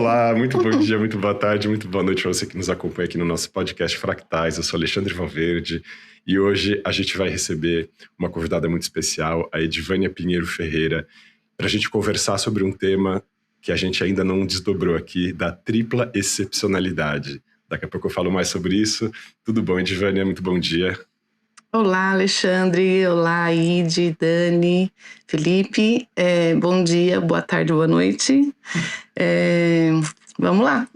Olá, muito bom dia, muito boa tarde, muito boa noite para você que nos acompanha aqui no nosso podcast Fractais. Eu sou Alexandre Valverde e hoje a gente vai receber uma convidada muito especial, a Edivânia Pinheiro Ferreira, para a gente conversar sobre um tema que a gente ainda não desdobrou aqui, da tripla excepcionalidade. Daqui a pouco eu falo mais sobre isso. Tudo bom, Edivânia? Muito bom dia. Olá, Alexandre. Olá, Ide, Dani, Felipe. Bom dia, boa tarde, boa noite. Vamos lá.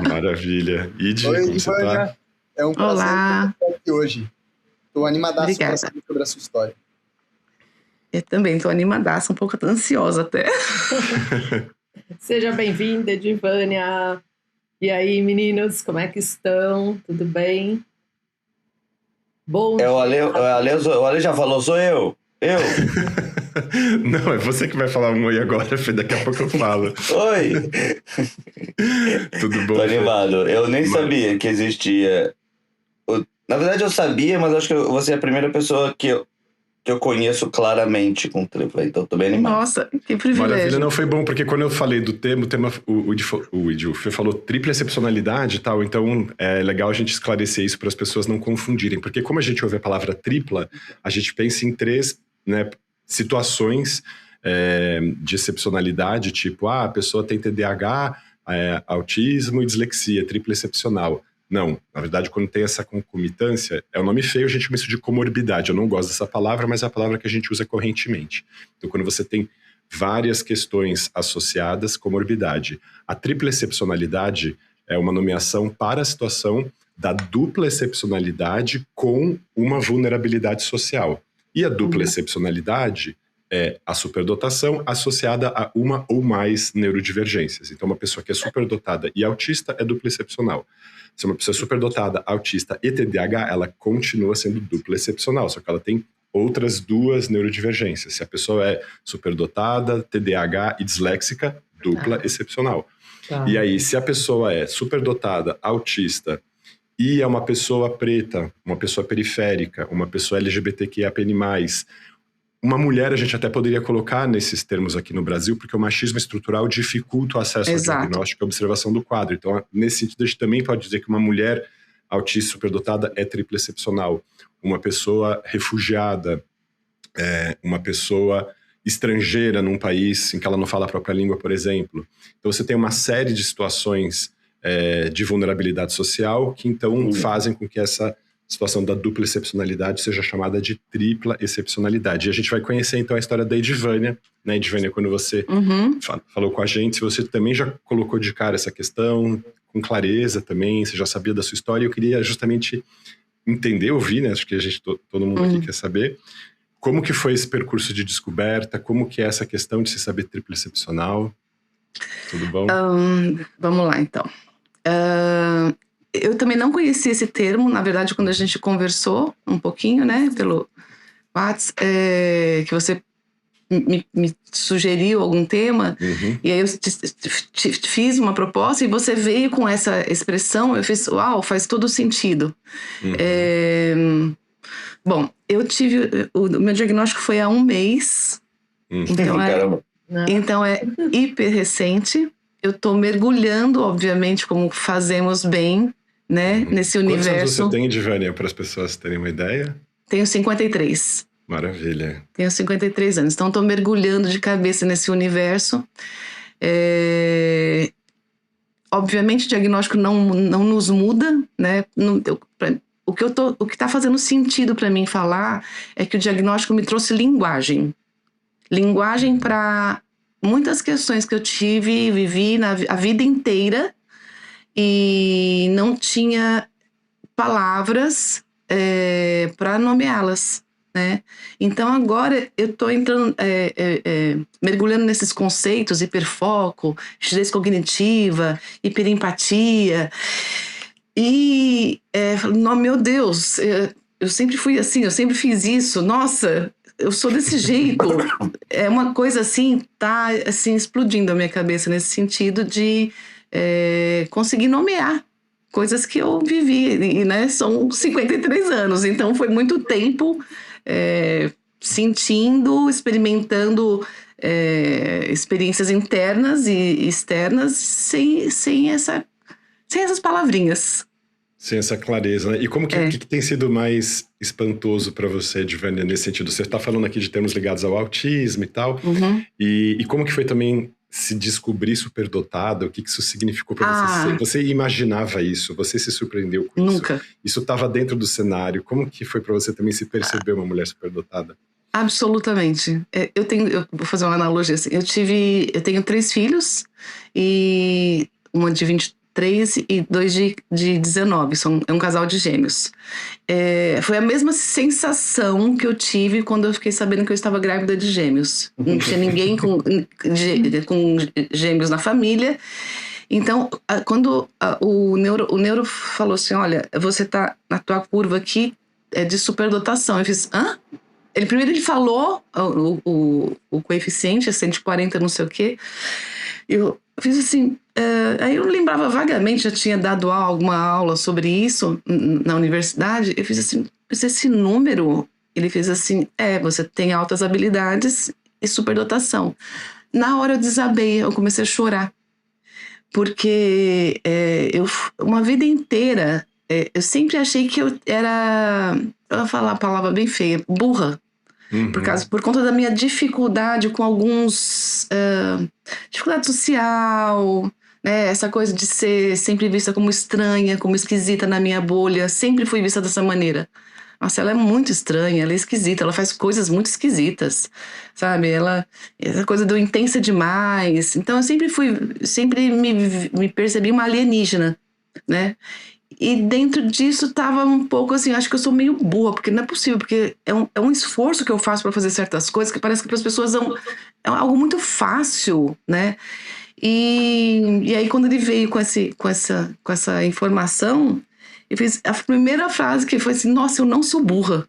Maravilha. Ide, Oi, como você está? É um prazer Olá. estar aqui hoje. Estou animadaço para Obrigada. saber sobre a sua história. Eu também estou animadaça, um pouco ansiosa até. Seja bem-vinda, Edivânia. E aí, meninos, como é que estão? Tudo bem? Bom dia. O Ale já falou, sou eu. Não, é você que vai falar um oi agora, Fê, daqui a pouco eu falo. Oi. Tudo bom, Tô Fê? animado. Eu nem sabia que existia. Na verdade, eu sabia, mas acho que você é a primeira pessoa que eu conheço claramente com tripla, então tô bem animado. Nossa, que privilégio. Maravilha, não foi bom, porque quando eu falei do tema, o Fê falou tripla excepcionalidade e tal, então é legal a gente esclarecer isso para as pessoas não confundirem, porque como a gente ouve a palavra tripla, a gente pensa em três, né, situações de excepcionalidade, tipo, a pessoa tem TDAH, autismo e dislexia, tripla excepcional. Não, na verdade, quando tem essa concomitância, é um nome feio, a gente chama isso de comorbidade. Eu não gosto dessa palavra, mas é a palavra que a gente usa correntemente. Então, quando você tem várias questões associadas, comorbidade. A tripla excepcionalidade é uma nomeação para a situação da dupla excepcionalidade com uma vulnerabilidade social. E a dupla excepcionalidade é a superdotação associada a uma ou mais neurodivergências. Então, uma pessoa que é superdotada e autista é dupla excepcional. Se uma pessoa superdotada, autista e TDAH, ela continua sendo dupla excepcional, só que ela tem outras duas neurodivergências. Se a pessoa é superdotada, TDAH e disléxica, dupla excepcional. E aí, se a pessoa é superdotada, autista e é uma pessoa preta, uma pessoa periférica, uma pessoa LGBTQIAPN+, uma mulher a gente até poderia colocar nesses termos aqui no Brasil, porque o machismo estrutural dificulta o acesso ao diagnóstico e observação do quadro. Então, nesse sentido, a gente também pode dizer que uma mulher autista superdotada é tripla excepcional. Uma pessoa refugiada, uma pessoa estrangeira num país em que ela não fala a própria língua, por exemplo. Então, você tem uma série de situações de vulnerabilidade social que, então, fazem com que essa situação da dupla excepcionalidade seja chamada de tripla excepcionalidade. E a gente vai conhecer, então, a história da Edivânia, né, Edivânia, quando você falou com a gente, se você também já colocou de cara essa questão, com clareza também, você já sabia da sua história, eu queria justamente entender, ouvir, né, acho que a gente, todo mundo aqui quer saber, como que foi esse percurso de descoberta, como que é essa questão de se saber tripla excepcional. Tudo bom? Vamos lá, então. Eu também não conhecia esse termo, na verdade, quando a gente conversou um pouquinho, né, pelo WhatsApp, que você me sugeriu algum tema, e aí eu te fiz uma proposta e você veio com essa expressão, eu fiz, uau, faz todo sentido. Bom, eu tive, o meu diagnóstico foi há 1 mês, então é hiper recente. Eu tô mergulhando, obviamente, como fazemos bem, né, nesse universo. Quantos anos você tem, Edivânia, para as pessoas terem uma ideia? Tenho 53. Maravilha. Tenho 53 anos, então estou mergulhando de cabeça nesse universo. Obviamente o diagnóstico não nos muda, né? O que está fazendo sentido para mim falar é que o diagnóstico me trouxe linguagem. Linguagem para muitas questões que eu tive e vivi a vida inteira e não tinha palavras para nomeá-las, né? Então agora eu estou entrando, mergulhando nesses conceitos, hiperfoco, rigidez cognitiva, hiperempatia, e meu Deus, eu sempre fui assim, eu sempre fiz isso, nossa, eu sou desse jeito. É uma coisa assim, tá assim, explodindo a minha cabeça nesse sentido de conseguir nomear coisas que eu vivi, e, né, são 53 anos, então foi muito tempo sentindo, experimentando experiências internas e externas sem essas palavrinhas. Sem essa clareza, né? E como que tem sido mais espantoso para você, Edivânia, nesse sentido? Você está falando aqui de termos ligados ao autismo e tal. Uhum. E como que foi também se descobrir superdotada? O que isso significou para você? Você imaginava isso? Você se surpreendeu com isso? Nunca. Isso estava dentro do cenário. Como que foi para você também se perceber uma mulher superdotada? Absolutamente. Eu vou fazer uma analogia assim. Eu tenho 3 filhos, e uma de 23 e 2 de 19. É um casal de gêmeos. Foi a mesma sensação que eu tive quando eu fiquei sabendo que eu estava grávida de gêmeos. Não tinha ninguém com gêmeos na família. Então, quando o neuro falou assim, olha, você tá na tua curva aqui de superdotação. Eu fiz, hã? Primeiro ele falou o coeficiente, 140 não sei o quê. Eu fiz assim, aí eu lembrava vagamente, já tinha dado alguma aula sobre isso na universidade. Eu fiz assim, esse número, ele fez assim, você tem altas habilidades e superdotação. Na hora eu desabei, eu comecei a chorar. Porque uma vida inteira, eu sempre achei que eu era, eu vou falar a palavra bem feia, burra. Uhum. Por conta da minha dificuldade com dificuldade social, né? Essa coisa de ser sempre vista como estranha, como esquisita na minha bolha. Sempre fui vista dessa maneira. Nossa, ela é muito estranha, ela é esquisita, ela faz coisas muito esquisitas, sabe? Essa coisa do intensa demais. Então eu sempre me percebi uma alienígena, né? E dentro disso tava um pouco assim, acho que eu sou meio burra, porque não é possível, porque é um esforço que eu faço para fazer certas coisas que parece que para as pessoas é algo muito fácil, né? E aí quando ele veio com essa informação, eu fiz a primeira frase que foi assim, nossa, eu não sou burra.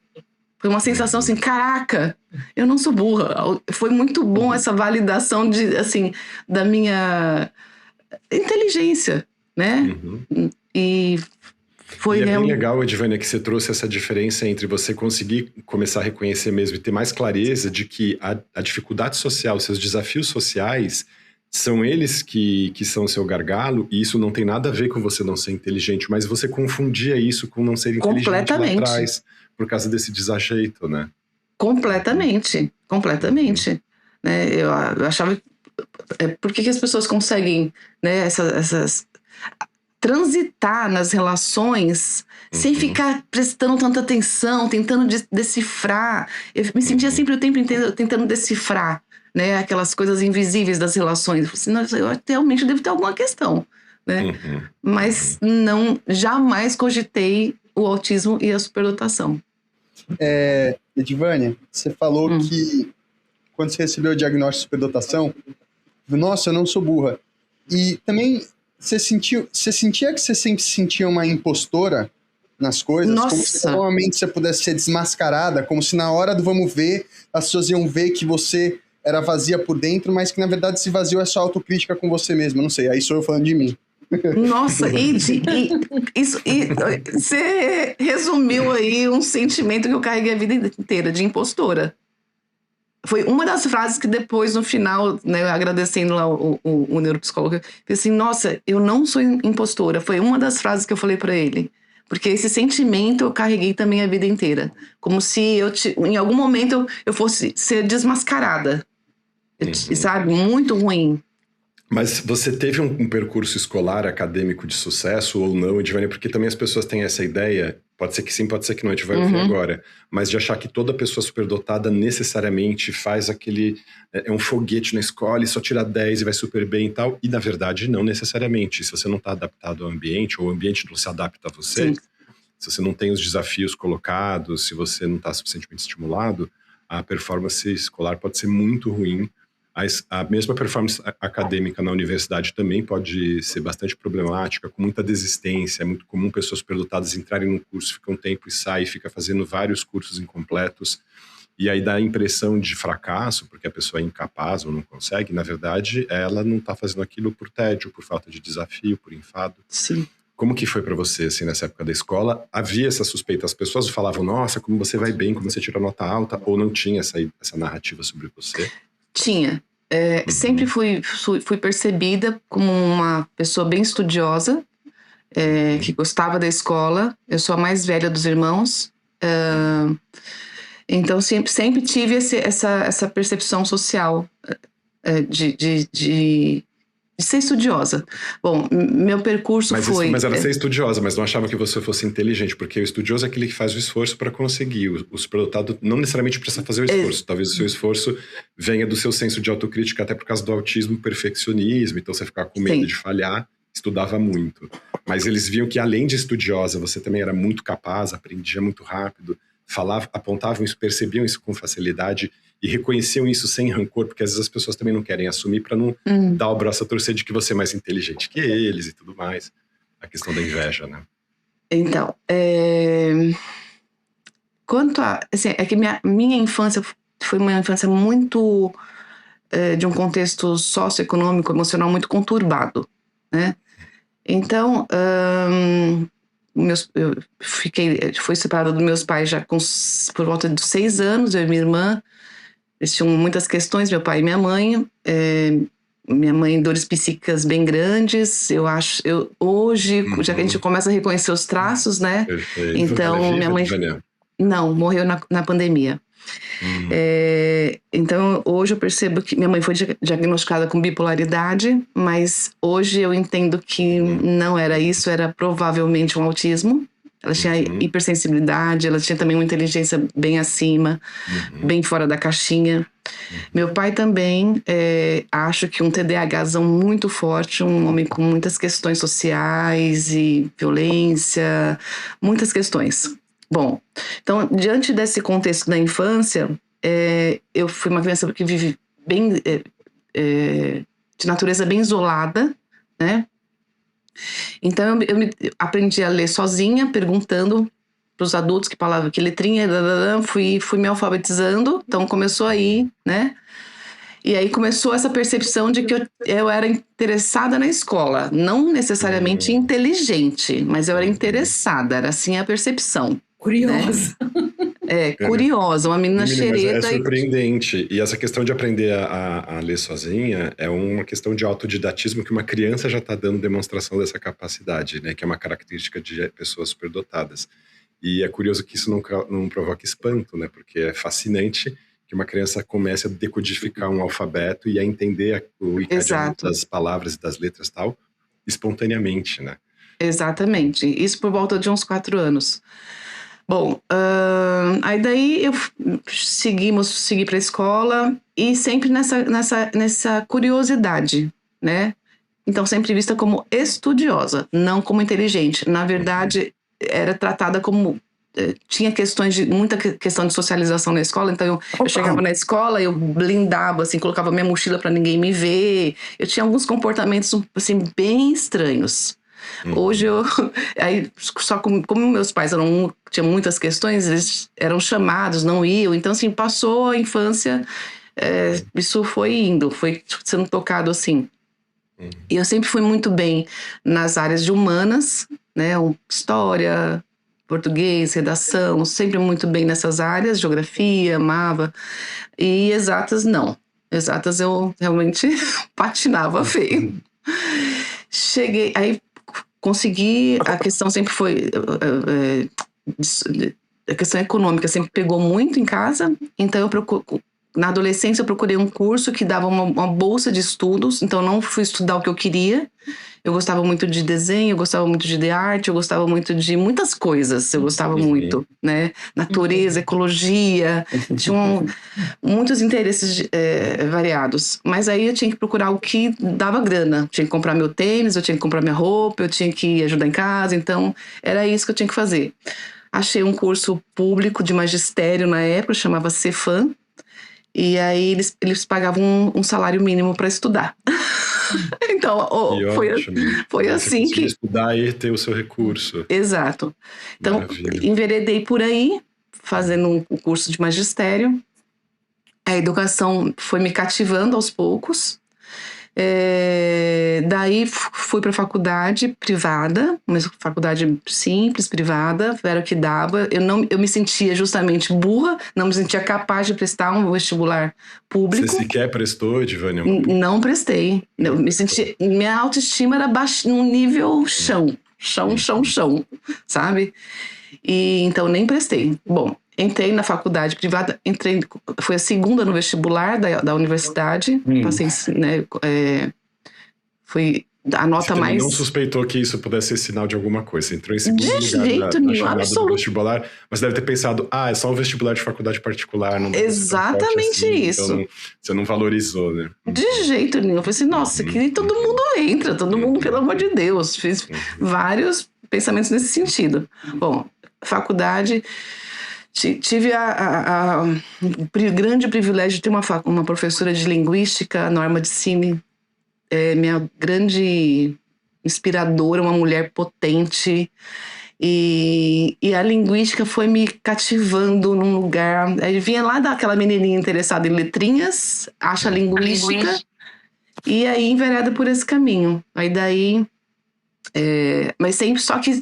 Foi uma sensação assim, caraca, eu não sou burra. Foi muito bom essa validação da minha inteligência, né? Uhum. E foi bem legal, Edivânia, que você trouxe essa diferença entre você conseguir começar a reconhecer mesmo e ter mais clareza de que a dificuldade social, seus desafios sociais, são eles que são o seu gargalo, e isso não tem nada a ver com você não ser inteligente, mas você confundia isso com não ser inteligente lá atrás, por causa desse desajeito, né? Completamente. Né? Eu achava... Por que as pessoas conseguem, né, transitar nas relações sem ficar prestando tanta atenção, tentando decifrar? Eu me sentia sempre o tempo inteiro tentando decifrar, né, aquelas coisas invisíveis das relações. Eu realmente devo ter alguma questão, né? Mas jamais cogitei o autismo e a superdotação. Edivânia, você falou que quando você recebeu o diagnóstico de superdotação, nossa, eu não sou burra. E também você sentia que você sempre se sentia uma impostora nas coisas? Nossa. Como se normalmente você pudesse ser desmascarada, como se na hora do vamos ver, as pessoas iam ver que você era vazia por dentro, mas que na verdade esse vazio é só autocrítica com você mesma. Não sei, aí sou eu falando de mim. Nossa, você resumiu aí um sentimento que eu carreguei a vida inteira, de impostora. Foi uma das frases que depois, no final, né, agradecendo lá o neuropsicólogo, eu falei assim, nossa, eu não sou impostora. Foi uma das frases que eu falei pra ele. Porque esse sentimento eu carreguei também a vida inteira. Como se em algum momento eu fosse ser desmascarada. Sabe? Muito ruim. Mas você teve um percurso escolar, acadêmico de sucesso ou não, Edivânia? Porque também as pessoas têm essa ideia, pode ser que sim, pode ser que não, a gente vai ouvir agora, mas de achar que toda pessoa superdotada necessariamente faz é um foguete na escola e só tira 10 e vai super bem e tal, e na verdade não necessariamente. Se você não está adaptado ao ambiente, ou o ambiente não se adapta a você, sim, se você não tem os desafios colocados, se você não está suficientemente estimulado, a performance escolar pode ser muito ruim. A mesma performance acadêmica na universidade também pode ser bastante problemática, com muita desistência. É muito comum pessoas superdotadas entrarem num curso, ficam um tempo e saem, fica fazendo vários cursos incompletos. E aí dá a impressão de fracasso, porque a pessoa é incapaz ou não consegue. Na verdade, ela não está fazendo aquilo por tédio, por falta de desafio, por enfado. Sim. Como que foi para você, assim, nessa época da escola? Havia essa suspeita? As pessoas falavam, nossa, como você vai bem, como você tira nota alta? Ou não tinha essa narrativa sobre você? Tinha. Sempre fui percebida como uma pessoa bem estudiosa, que gostava da escola. Eu sou a mais velha dos irmãos. Então, sempre tive essa percepção social de ser estudiosa. Bom, meu percurso foi... Mas era ser estudiosa, mas não achava que você fosse inteligente, porque o estudioso é aquele que faz o esforço para conseguir. O superdotado não necessariamente precisa fazer o esforço. Talvez o seu esforço venha do seu senso de autocrítica, até por causa do autismo e perfeccionismo. Então, você ficar com medo de falhar, estudava muito. Mas eles viam que, além de estudiosa, você também era muito capaz, aprendia muito rápido, apontavam isso, percebiam isso com facilidade e reconheciam isso sem rancor, porque às vezes as pessoas também não querem assumir para não dar o braço a torcer de que você é mais inteligente que eles e tudo mais. A questão da inveja, né? Então, quanto a... Assim, é que minha infância foi uma infância muito... de um contexto socioeconômico, emocional muito conturbado, né? Então, eu fui separada dos meus pais já por volta de 6 anos, eu e minha irmã. Eles tinham muitas questões, meu pai e minha mãe. Minha mãe, dores psíquicas bem grandes. Hoje, já que a gente começa a reconhecer os traços, né? Perfeito. Então, minha mãe... Não, morreu na pandemia. Então, hoje eu percebo que minha mãe foi diagnosticada com bipolaridade, mas hoje eu entendo que não era isso, era provavelmente um autismo. Ela tinha hipersensibilidade, ela tinha também uma inteligência bem acima, bem fora da caixinha. Meu pai também, acho que um TDAHzão muito forte, um homem com muitas questões sociais e violência, muitas questões. Bom, então, diante desse contexto da infância, eu fui uma criança que vive bem, de natureza bem isolada, né? Então, eu aprendi a ler sozinha, perguntando para os adultos que letrinha, fui me alfabetizando, então começou aí, né? E aí começou essa percepção de que eu era interessada na escola, não necessariamente inteligente, mas eu era interessada, era assim a percepção. Curiosa. Né? Curiosa, uma menina xereta. Mas é surpreendente. E essa questão de aprender a ler sozinha é uma questão de autodidatismo que uma criança já está dando demonstração dessa capacidade, né? Que é uma característica de pessoas superdotadas. E é curioso que isso não provoque espanto, né? Porque é fascinante que uma criança comece a decodificar um alfabeto e a entender o encadeamento das palavras e das letras e tal, espontaneamente, né? Exatamente. Isso por volta de uns 4 anos. Bom, aí daí eu segui para a escola e sempre nessa curiosidade, né? Então, sempre vista como estudiosa, não como inteligente. Na verdade, era tratada como... tinha muita questão de socialização na escola, então eu chegava na escola, eu blindava, assim, colocava minha mochila para ninguém me ver. Eu tinha alguns comportamentos, assim, bem estranhos. Hoje aí, só como meus pais tinham muitas questões, eles eram chamados, não iam. Então, assim, passou a infância, isso foi sendo tocado assim. E eu sempre fui muito bem nas áreas de humanas, né? História, português, redação, sempre muito bem nessas áreas, geografia, amava. E exatas, não. Exatas eu realmente patinava feio. Cheguei, aí consegui, a questão sempre foi, a questão econômica sempre pegou muito em casa, então na adolescência eu procurei um curso que dava uma bolsa de estudos, então não fui estudar o que eu queria. Eu gostava muito de desenho, eu gostava muito de arte, eu gostava muito de muitas coisas, eu gostava muito, né? Natureza, ecologia, tinha muitos interesses variados. Mas aí eu tinha que procurar o que dava grana. Tinha que comprar meu tênis, eu tinha que comprar minha roupa, eu tinha que ajudar em casa, então era isso que eu tinha que fazer. Achei um curso público de magistério na época, chamava Cefam, e aí eles pagavam um salário mínimo para estudar. Então, foi assim que... estudar e ter o seu recurso. Exato. Então, enveredei por aí, fazendo um curso de magistério. A educação foi me cativando aos poucos. Daí fui para faculdade privada, uma faculdade simples, privada, era o que dava. Eu me sentia justamente burra, não me sentia capaz de prestar um vestibular público. Você sequer prestou, Edivânia? Não prestei. Eu me senti, minha autoestima era num nível chão, sabe? E então nem prestei. Bom, entrei na faculdade privada, foi a segunda no vestibular da universidade, passei, né, foi a nota Você mais... não suspeitou que isso pudesse ser sinal de alguma coisa. Você entrou em segundo De lugar jeito na nenhum, chamada do absoluto. vestibular, mas deve ter pensado, é só um vestibular de faculdade particular. Não deve ser tão forte Exatamente assim, isso. Então você não valorizou, né? De jeito nenhum. Eu falei assim, nossa, que todo mundo entra, todo mundo, pelo amor de Deus. Fiz vários pensamentos nesse sentido. Bom, faculdade... Tive o grande privilégio de ter uma professora de linguística, a Norma de Cine, minha grande inspiradora, uma mulher potente, e a linguística foi me cativando num lugar. Aí vinha lá daquela menininha interessada em letrinhas, acha linguística, e aí envereda por esse caminho. Aí daí... mas sempre, só que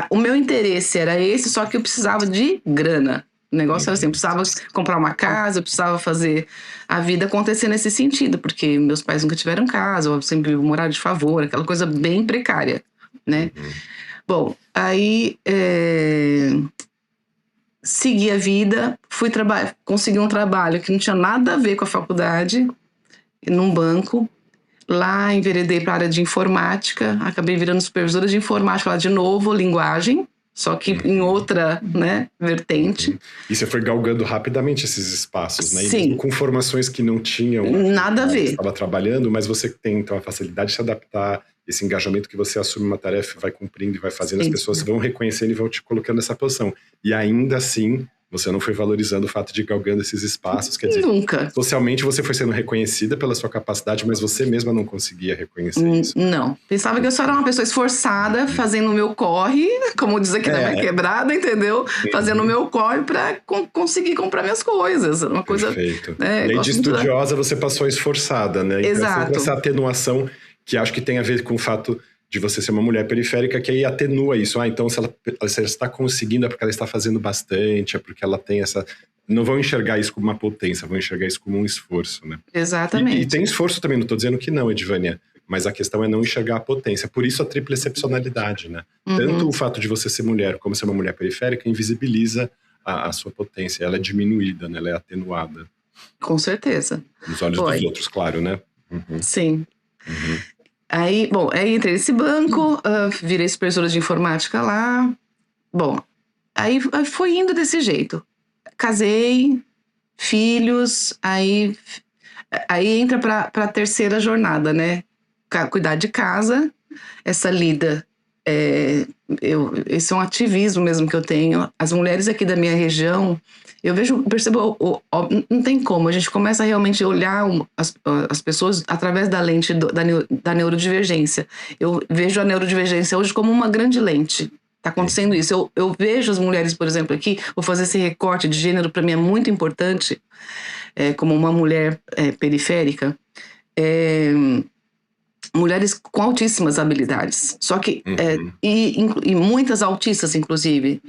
o meu interesse era esse, só que eu precisava de grana. O negócio era assim, eu precisava comprar uma casa, eu precisava fazer a vida acontecer nesse sentido, porque meus pais nunca tiveram casa, eu sempre morar de favor, aquela coisa bem precária, né? Bom, aí segui a vida, consegui um trabalho que não tinha nada a ver com a faculdade, num banco. Lá enveredei para a área de informática, acabei virando supervisora de informática lá de novo, linguagem, só que em outra, né, vertente. E você foi galgando rapidamente esses espaços, né? E Sim. mesmo com formações que não tinham... Nada a ver. Você estava trabalhando, mas você tem então a facilidade de se adaptar, esse engajamento que você assume uma tarefa, vai cumprindo e vai fazendo, Sim. as pessoas vão reconhecendo e vão te colocando nessa posição. E ainda assim... Você não foi valorizando o fato de ir galgando esses espaços, quer dizer... Nunca. Socialmente você foi sendo reconhecida pela sua capacidade, mas você mesma não conseguia reconhecer isso. Não. Pensava que eu só era uma pessoa esforçada, fazendo o meu corre, como diz aqui na minha quebrada, entendeu? Fazendo o meu corre para conseguir comprar minhas coisas. Uma coisa... Perfeito. Né, e aí de estudiosa você passou a esforçada, né? Então, exato. Essa atenuação que acho que tem a ver com o fato de você ser uma mulher periférica, que aí atenua isso. Então se ela está conseguindo é porque ela está fazendo bastante, é porque ela tem essa... Não vão enxergar isso como uma potência, vão enxergar isso como um esforço, né? Exatamente. E tem esforço também, não estou dizendo que não, Edivânia, mas a questão é não enxergar a potência. Por isso a tripla excepcionalidade, né? Tanto o fato de você ser mulher como ser uma mulher periférica invisibiliza a sua potência, ela é diminuída, né? Ela é atenuada. Com certeza. Nos olhos dos outros, claro, né? Sim. Aí entrei nesse banco, virei supervisora de informática lá. Bom, aí foi indo desse jeito. Casei, filhos, aí entra para a terceira jornada, né? Cuidar de casa, essa lida. Esse é um ativismo mesmo que eu tenho. As mulheres aqui da minha região, percebo, não tem como, a gente começa a realmente olhar as pessoas através da lente da neurodivergência. Eu vejo a neurodivergência hoje como uma grande lente. Está acontecendo isso. Eu vejo as mulheres, por exemplo, aqui, vou fazer esse recorte de gênero, para mim é muito importante, como uma mulher periférica, mulheres com altíssimas habilidades, só que e muitas autistas, inclusive,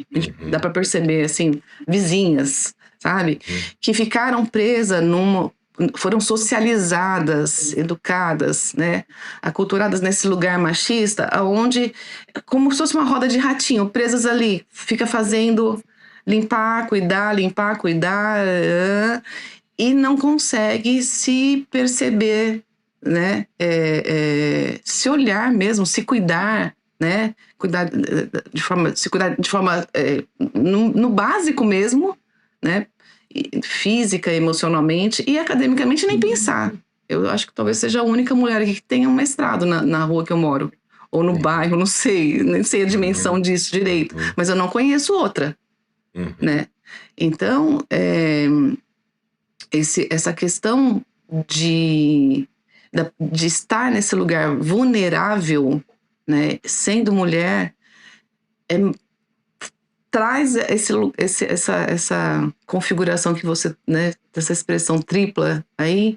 dá para perceber, assim, vizinhas, sabe, que ficaram presas foram socializadas, educadas, né, aculturadas nesse lugar machista, onde, como se fosse uma roda de ratinho, presas ali, fica fazendo limpar, cuidar, e não consegue se perceber, né, se olhar mesmo, se cuidar, né, se cuidar de forma no básico mesmo, né, física, emocionalmente e academicamente nem pensar. Eu acho que talvez seja a única mulher aqui que tenha um mestrado na rua que eu moro, ou no bairro, não sei, nem sei a dimensão disso direito, mas eu não conheço outra, né? Então, essa questão de estar nesse lugar vulnerável, né, sendo mulher, traz essa configuração que você, né, dessa expressão tripla aí,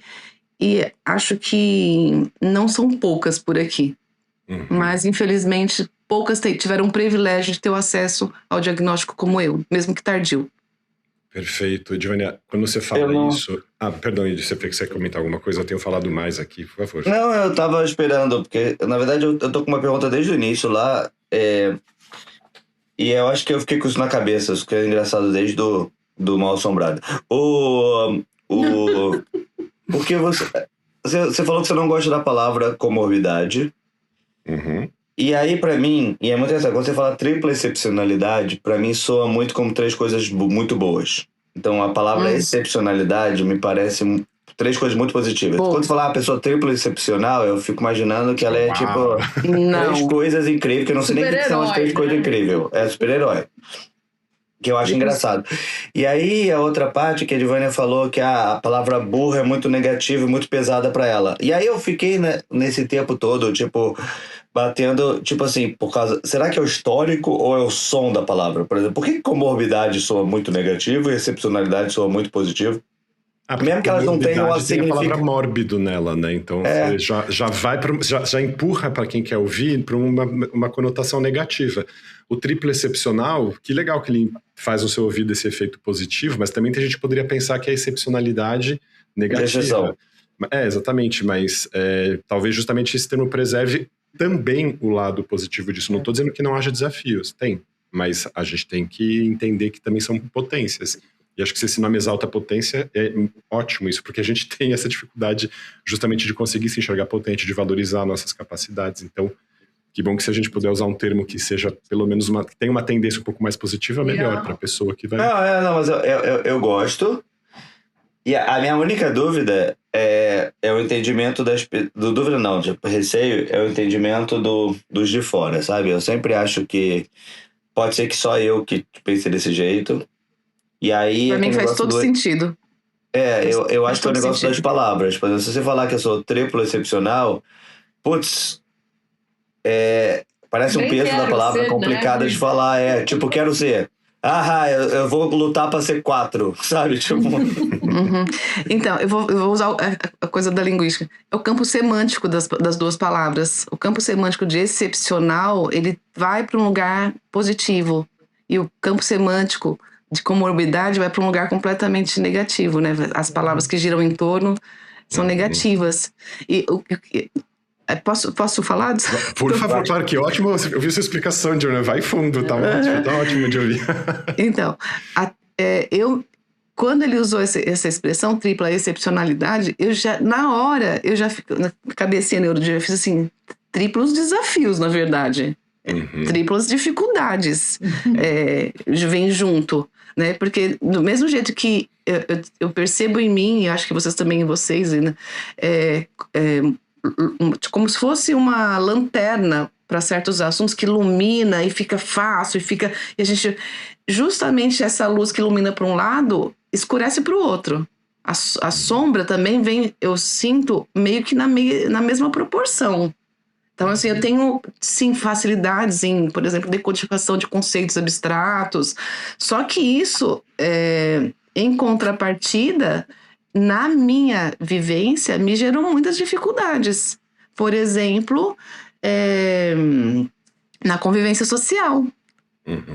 e acho que não são poucas por aqui. Mas, infelizmente, poucas tiveram o privilégio de ter o acesso ao diagnóstico como eu, mesmo que tardio. Perfeito. Edivânia, quando você fala isso... perdão, Edi, você quer comentar alguma coisa? Eu tenho falado mais aqui, por favor. Não, eu tava esperando, porque, na verdade, eu tô com uma pergunta desde o início lá, e eu acho que eu fiquei com isso na cabeça, isso que é engraçado desde do Mal Assombrado. Porque você falou que você não gosta da palavra comorbidade, e aí, pra mim, e é muito interessante, quando você fala tripla excepcionalidade, pra mim soa muito como três coisas muito boas. Então, a palavra excepcionalidade me parece três coisas muito positivas. Quando você fala a pessoa tripla excepcional, eu fico imaginando que ela é tipo três coisas incríveis, que eu não sei nem o que são as três coisas incríveis. É super-herói. Que eu acho engraçado. E aí, a outra parte que a Edivânia falou que a palavra burra é muito negativa e muito pesada pra ela. E aí eu fiquei, né, nesse tempo todo, tipo, batendo, tipo assim, por causa... Será que é o histórico ou é o som da palavra? Por exemplo, por que comorbidade soa muito negativo e excepcionalidade soa muito positivo? Mesmo que elas não tenham tem a palavra mórbido nela, né? Então você já empurra para quem quer ouvir para uma conotação negativa. O triplo excepcional, que legal que ele faz no seu ouvido esse efeito positivo, mas também tem gente que poderia pensar que é excepcionalidade negativa. Exatamente, mas talvez justamente esse termo preserve também o lado positivo disso. Não estou dizendo que não haja desafios, tem, mas a gente tem que entender que também são potências. E acho que se esse nome exalta a potência, é ótimo isso, porque a gente tem essa dificuldade justamente de conseguir se enxergar potente, de valorizar nossas capacidades. Então, que bom que se a gente puder usar um termo que seja, pelo menos, que tenha uma tendência um pouco mais positiva, melhor para a pessoa que vai... Não, mas eu gosto. E a minha única dúvida é o entendimento dúvida não, tipo, receio, é o entendimento dos de fora, sabe? Eu sempre acho que pode ser que só eu que pense desse jeito. E aí, pra mim faz todo sentido. Eu acho que é o negócio das palavras. Por exemplo, se você falar que eu sou triplo excepcional, putz, parece um peso da palavra complicada, né? De falar. Tipo, quero ser. Eu vou lutar pra ser 4, sabe? Tipo... Então, eu vou usar a coisa da linguística. É o campo semântico das duas palavras. O campo semântico de excepcional, ele vai para um lugar positivo. E o campo semântico de comorbidade vai para um lugar completamente negativo, né? As palavras que giram em torno são negativas. E posso falar disso? Por favor, claro, que ótimo ouvir sua explicação, Edivânia. Vai fundo, tá ótimo de ouvir. Então, quando ele usou essa expressão, tripla excepcionalidade, na hora, eu já fico, na cabecinha neurodivergente, eu fiz assim, triplos desafios, na verdade. Triplas dificuldades vem junto, né? Porque do mesmo jeito que eu percebo em mim, e acho que vocês também em vocês, né? Como se fosse uma lanterna para certos assuntos que ilumina e fica fácil e a gente, justamente essa luz que ilumina para um lado escurece para o outro. A sombra também vem, eu sinto meio que na mesma proporção. Então, assim, eu tenho, sim, facilidades em, por exemplo, decodificação de conceitos abstratos. Só que isso, em contrapartida, na minha vivência, me gerou muitas dificuldades. Por exemplo, na convivência social.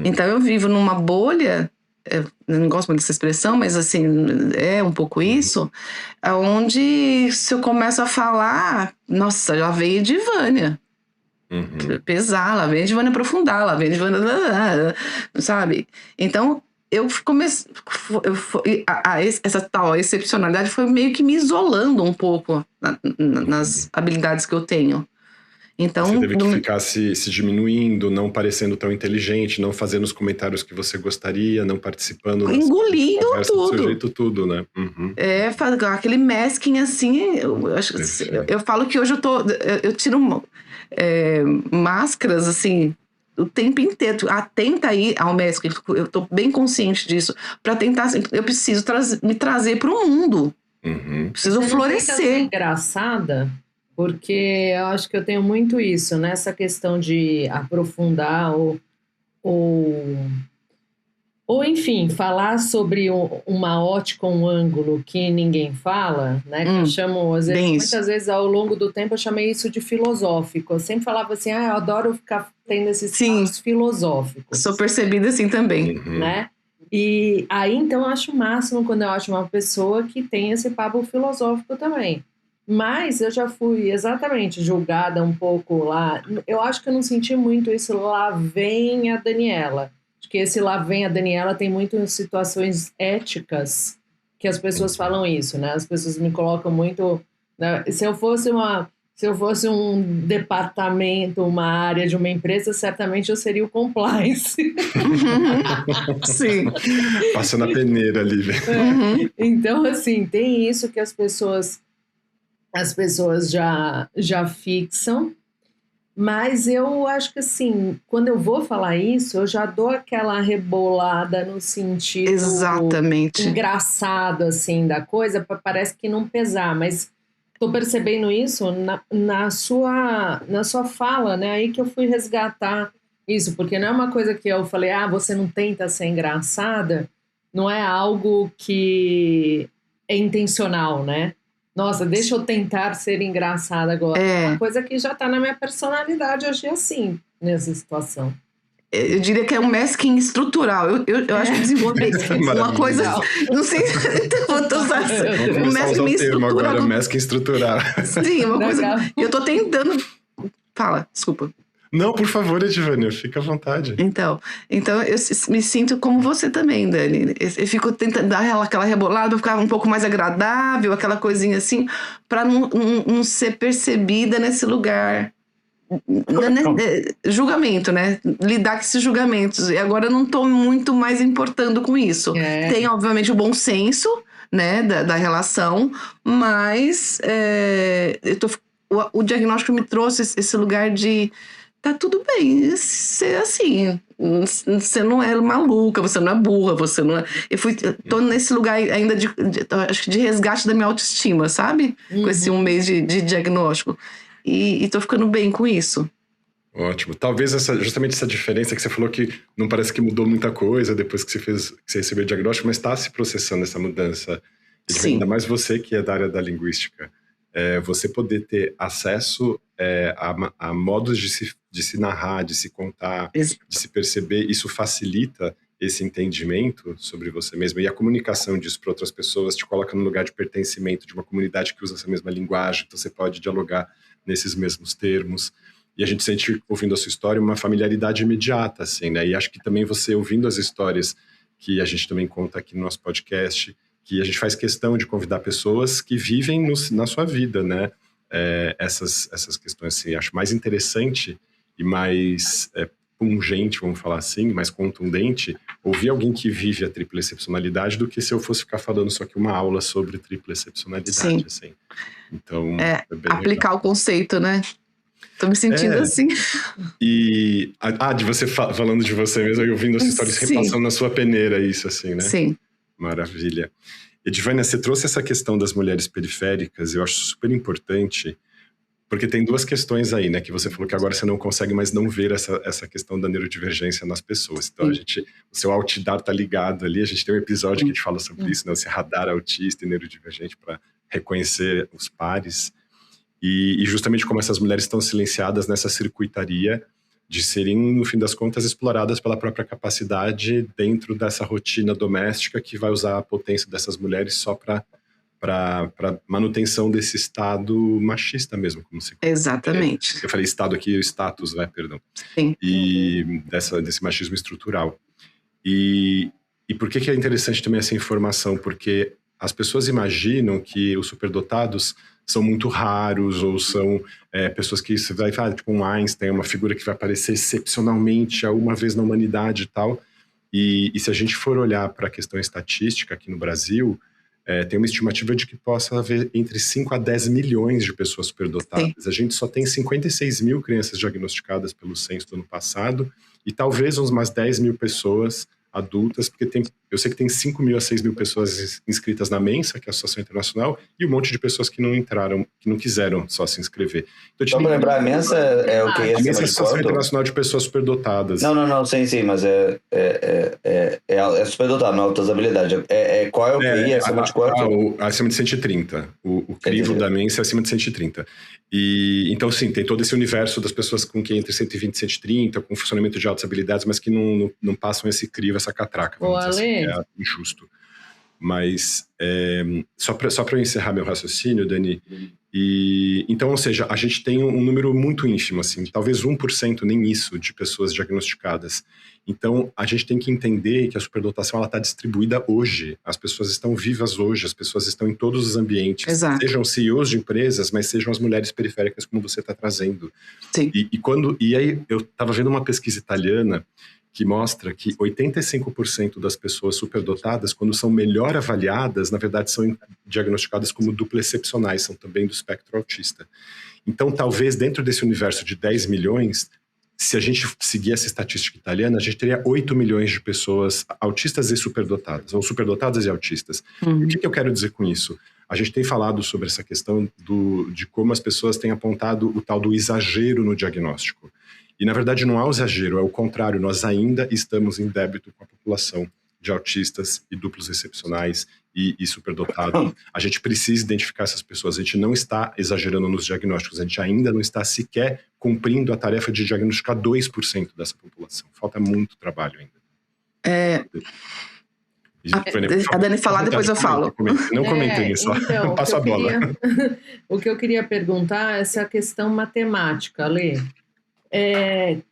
Então, eu vivo numa bolha, eu não gosto muito dessa expressão, mas, assim, é um pouco isso, onde se eu começo a falar, nossa, já veio Edivânia. Pesar, lá vem Edivânia aprofundar, lá vem Edivânia, sabe? Então, essa tal excepcionalidade foi meio que me isolando um pouco nas habilidades que eu tenho. Então, você teve que ficar se diminuindo, não parecendo tão inteligente, não fazendo os comentários que você gostaria, não participando. Engolindo tudo. Do seu jeito tudo, né? Aquele masking assim, eu falo que hoje eu tiro máscaras assim o tempo inteiro, atenta aí ao masking, eu tô bem consciente disso, para tentar, eu preciso me trazer para o mundo. Preciso florescer. É engraçada. Porque eu acho que eu tenho muito isso, nessa questão de aprofundar ou Ou, enfim, falar sobre uma ótica, um ângulo que ninguém fala, né? Que eu chamo, às vezes, muitas vezes, ao longo do tempo, eu chamei isso de filosófico. Eu sempre falava assim, eu adoro ficar tendo esses papos filosóficos. Sou percebida assim também. Né? E aí, então, eu acho o máximo quando eu acho uma pessoa que tem esse papo filosófico também. Mas eu já fui exatamente julgada um pouco lá. Eu acho que eu não senti muito isso, lá vem a Daniela. Acho que esse lá vem a Daniela tem muitas situações éticas que as pessoas falam isso, né? As pessoas me colocam muito... Né? Se eu fosse um departamento, uma área de uma empresa, certamente eu seria o compliance. Sim. Passando a peneira ali. Então, assim, tem isso que as pessoas já fixam, mas eu acho que, assim, quando eu vou falar isso, eu já dou aquela rebolada no sentido engraçado, assim, da coisa, parece que não pesar, mas tô percebendo isso na sua fala, né, aí que eu fui resgatar isso, porque não é uma coisa que eu falei, você não tenta ser engraçada, não é algo que é intencional, né? Nossa, deixa eu tentar ser engraçada agora. É uma coisa que já tá na minha personalidade agir assim, nessa situação. Eu diria que é um masking estrutural. Eu acho que desenvolvi uma coisa... Não sei se eu tô usando um masking estrutural. Agora, masking estrutural. Sim, uma coisa... Eu tô tentando... Fala, desculpa. Não, por favor, Edivânia, fica à vontade. Então eu me sinto como você também, Dani. Eu fico tentando dar aquela rebolada pra ficar um pouco mais agradável, aquela coisinha assim, pra não ser percebida nesse lugar. Julgamento, né? Lidar com esses julgamentos. E agora eu não tô muito mais importando com isso. Tem, obviamente, o bom senso, né, da relação, mas o diagnóstico me trouxe esse lugar de... Tá tudo bem ser assim. Você não é maluca, você não é burra, você não é... Tô nesse lugar ainda acho que de resgate da minha autoestima, sabe? Com esse 1 mês de diagnóstico. E tô ficando bem com isso. Ótimo. Talvez justamente essa diferença que você falou, que não parece que mudou muita coisa depois que você recebeu o diagnóstico, mas está se processando essa mudança. Sim. Ainda mais você que é da área da linguística. Você poder ter acesso a modos de se narrar, de se contar, de se perceber, isso facilita esse entendimento sobre você mesmo. E a comunicação disso para outras pessoas te coloca no lugar de pertencimento de uma comunidade que usa essa mesma linguagem, então você pode dialogar nesses mesmos termos. E a gente sente, ouvindo a sua história, uma familiaridade imediata, assim, né? E acho que também você, ouvindo as histórias que a gente também conta aqui no nosso podcast, que a gente faz questão de convidar pessoas que vivem na sua vida, né? Essas questões, assim, acho mais interessante e mais pungente, vamos falar assim, mais contundente, ouvir alguém que vive a tripla excepcionalidade do que se eu fosse ficar falando só que uma aula sobre tripla excepcionalidade, assim. Então, aplicar legal. O conceito, né? Tô me sentindo assim. E, de você falando de você mesmo e ouvindo essa história, repassando na sua peneira, isso, assim, né? Sim. Maravilha. Edivânia, você trouxe essa questão das mulheres periféricas, eu acho super importante, porque tem duas questões aí, né? Que você falou que agora você não consegue mais não ver essa questão da neurodivergência nas pessoas. Então, o seu altidar tá ligado ali, a gente tem um episódio que a gente fala sobre isso, né? Esse radar autista e neurodivergente para reconhecer os pares. E justamente como essas mulheres estão silenciadas nessa circuitaria de serem, no fim das contas, exploradas pela própria capacidade dentro dessa rotina doméstica que vai usar a potência dessas mulheres só para manutenção desse estado machista mesmo, como se... Exatamente. Eu falei estado aqui, status, perdão. Sim. E desse machismo estrutural. E por que é interessante também essa informação? Porque as pessoas imaginam que os superdotados são muito raros, ou são pessoas que você vai falar, tipo um Einstein, uma figura que vai aparecer excepcionalmente uma vez na humanidade e tal. E se a gente for olhar para a questão estatística aqui no Brasil, tem uma estimativa de que possa haver entre 5 a 10 milhões de pessoas superdotadas. Sim. A gente só tem 56 mil crianças diagnosticadas pelo censo do ano passado, e talvez umas 10 mil pessoas adultas, porque tem eu sei que tem 5 mil a 6 mil pessoas inscritas na Mensa, que é a Associação Internacional, e um monte de pessoas que não entraram, que não quiseram só se inscrever. Então, Só para lembrar, a Mensa é o que? A Mensa é a Associação Internacional de Pessoas Superdotadas. Não, sim, mas é superdotado, não é altas habilidades. Qual é o QI? Acima de quanto? Acima de 130. O crivo da Mensa é acima de 130. E, então, sim, tem todo esse universo das pessoas com quem entre 120 e 130, com funcionamento de altas habilidades, mas que não passam esse crivo, essa catraca. Vamos dizer assim, é injusto. Mas, só para eu encerrar meu raciocínio, Dani, então, ou seja, a gente tem um número muito ínfimo, assim, talvez 1%, nem isso, de pessoas diagnosticadas. Então, a gente tem que entender que a superdotação está distribuída hoje. As pessoas estão vivas hoje, as pessoas estão em todos os ambientes. Exato. Sejam CEOs de empresas, mas sejam as mulheres periféricas, como você está trazendo. Sim. E aí, eu estava vendo uma pesquisa italiana que mostra que 85% das pessoas superdotadas, quando são melhor avaliadas, na verdade são diagnosticadas como dupla excepcionais, são também do espectro autista. Então, talvez dentro desse universo de 10 milhões, se a gente seguir essa estatística italiana, a gente teria 8 milhões de pessoas autistas e superdotadas, ou superdotadas e autistas. Uhum. O que eu quero dizer com isso? A gente tem falado sobre essa questão de como as pessoas têm apontado o tal do exagero no diagnóstico. E, na verdade, não há o exagero, é o contrário. Nós ainda estamos em débito com a população de autistas e duplos excepcionais e superdotados. A gente precisa identificar essas pessoas. A gente não está exagerando nos diagnósticos. A gente ainda não está sequer cumprindo a tarefa de diagnosticar 2% dessa população. Falta muito trabalho ainda. A Dani falar, depois eu falo. Não comentem isso, então, passo a bola. O que eu queria perguntar é essa questão matemática, Lê.